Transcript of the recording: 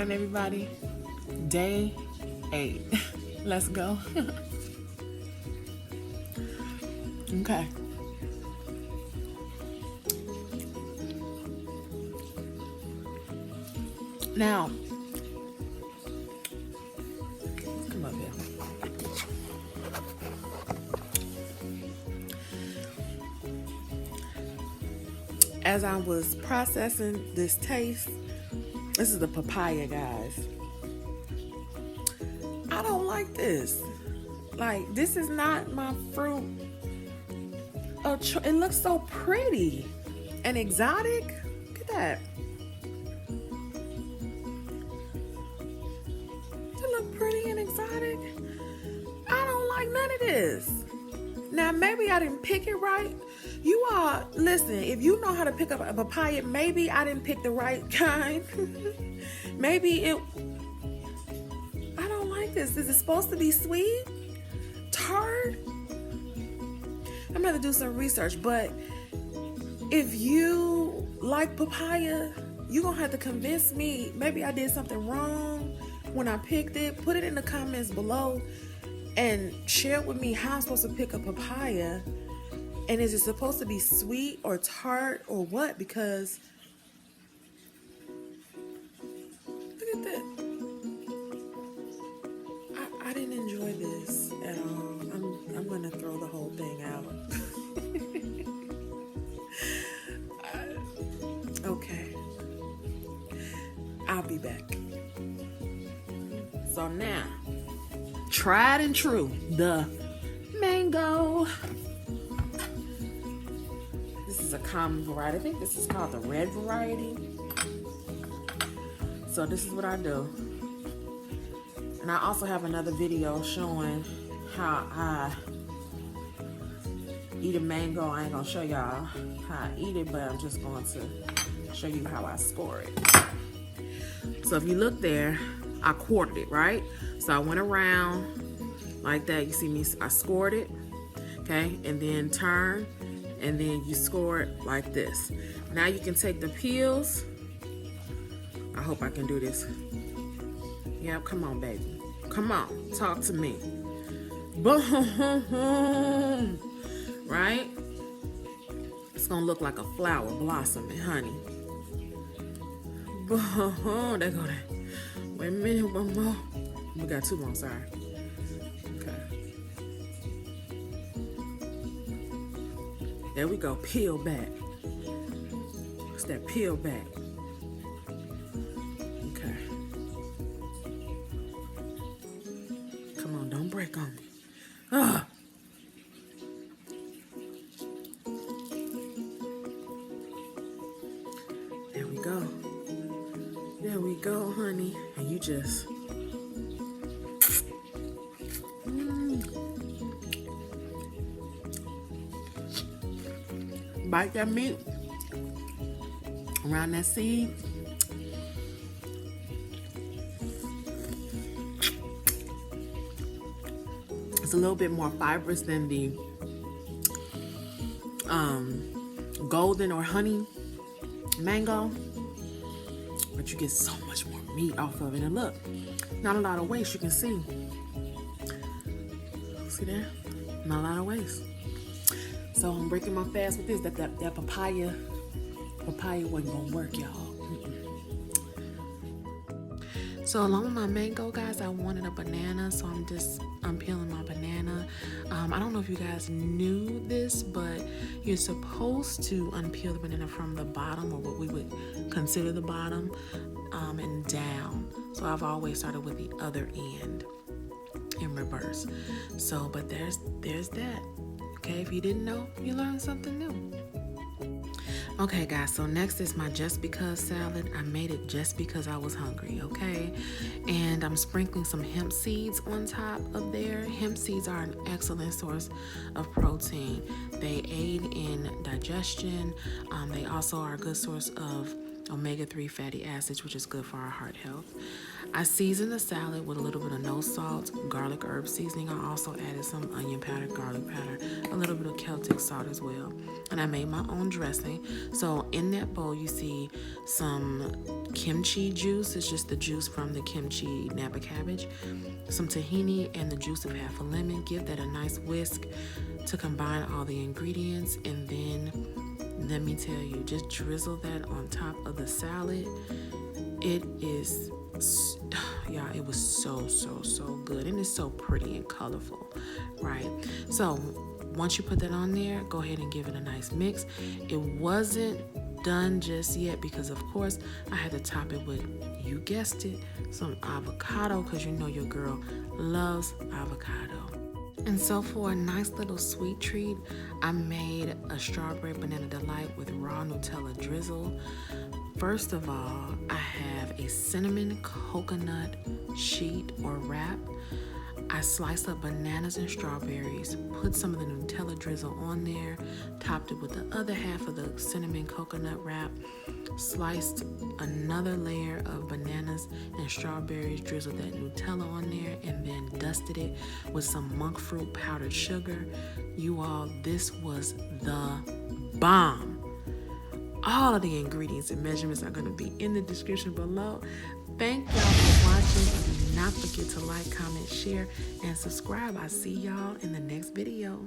morning, everybody. Day 8. Let's go. Okay. Now, come up here. As I was processing this taste, this is the papaya, guys. I don't like this. Like, this is not my fruit. It looks so pretty and exotic. Look at that. It look pretty and exotic. I don't like none of this. Now, maybe I didn't pick it right. You all, listen, if you know how to pick up a papaya, maybe I didn't pick the right kind. Maybe I don't like this. Is it supposed to be sweet? Tart? I'm gonna have to do some research, but if you like papaya, you're gonna have to convince me. Maybe I did something wrong when I picked it. Put it in the comments below and share with me how I'm supposed to pick a papaya. And is it supposed to be sweet or tart or what? Because look at that. I didn't enjoy this at all. I'm gonna throw the whole thing out. Okay. I'll be back. So now, tried and true, the mango. This is a common variety. I think this is called the red variety. So this is what I do. And I also have another video showing how I eat a mango. I ain't gonna show y'all how I eat it, but I'm just going to show you how I score it. So if you look there, I quartered it, right? So I went around like that. You see me, I scored it, okay? And then turn, and then you score it like this. Now you can take the peels. I hope I can do this. Yep, come on, baby. Come on, talk to me. Boom, right? It's gonna look like a flower blossoming, honey. Boom, there go that. Wait a minute, one more. We got 2 more, sorry. Okay. There we go, peel back. What's that, peel back? Okay. Come on, don't break on me. Ah. There we go. There we go, honey. And you just bite that meat around that seed. It's a little bit more fibrous than the golden or honey mango, but you get so much more meat off of it. And look, not a lot of waste. You can see there, not a lot of waste. So I'm breaking my fast with this. That papaya wasn't gonna work, y'all. So along with my mango, guys, I wanted a banana, so I'm peeling my banana. I don't know if you guys knew this, but you're supposed to unpeel the banana from the bottom, or what we would consider the bottom, and down. So I've always started with the other end in reverse. So, but there's that. Okay, if you didn't know, you learned something new. Okay, guys, so next is my just because salad. I made it just because I was hungry, okay? And I'm sprinkling some hemp seeds on top of there. Hemp seeds are an excellent source of protein. They aid in digestion. They also are a good source of omega-3 fatty acids, which is good for our heart health. I seasoned the salad with a little bit of no salt, garlic herb seasoning. I also added some onion powder, garlic powder, a little bit of Celtic salt as well. And I made my own dressing. So in that bowl, you see some kimchi juice. It's just the juice from the kimchi Napa cabbage. Some tahini and the juice of half a lemon. Give that a nice whisk to combine all the ingredients. And then, let me tell you, just drizzle that on top of the salad. It is, yeah, it was so good, and it's so pretty and colorful, right? So once you put that on there, go ahead and give it a nice mix. It wasn't done just yet because, of course, I had to top it with, you guessed it, some avocado, because you know your girl loves avocado. And so for a nice little sweet treat, I made a strawberry banana delight with raw Nutella drizzle. First of all, I have a cinnamon coconut sheet or wrap. I sliced up bananas and strawberries, put some of the Nutella drizzle on there, topped it with the other half of the cinnamon coconut wrap, sliced another layer of bananas and strawberries, drizzled that Nutella on there, and then dusted it with some monk fruit powdered sugar. You all, this was the bomb. All of the ingredients and measurements are going to be in the description below. Thank y'all for watching. Do not forget to like, comment, share, and subscribe. I'll see y'all in the next video.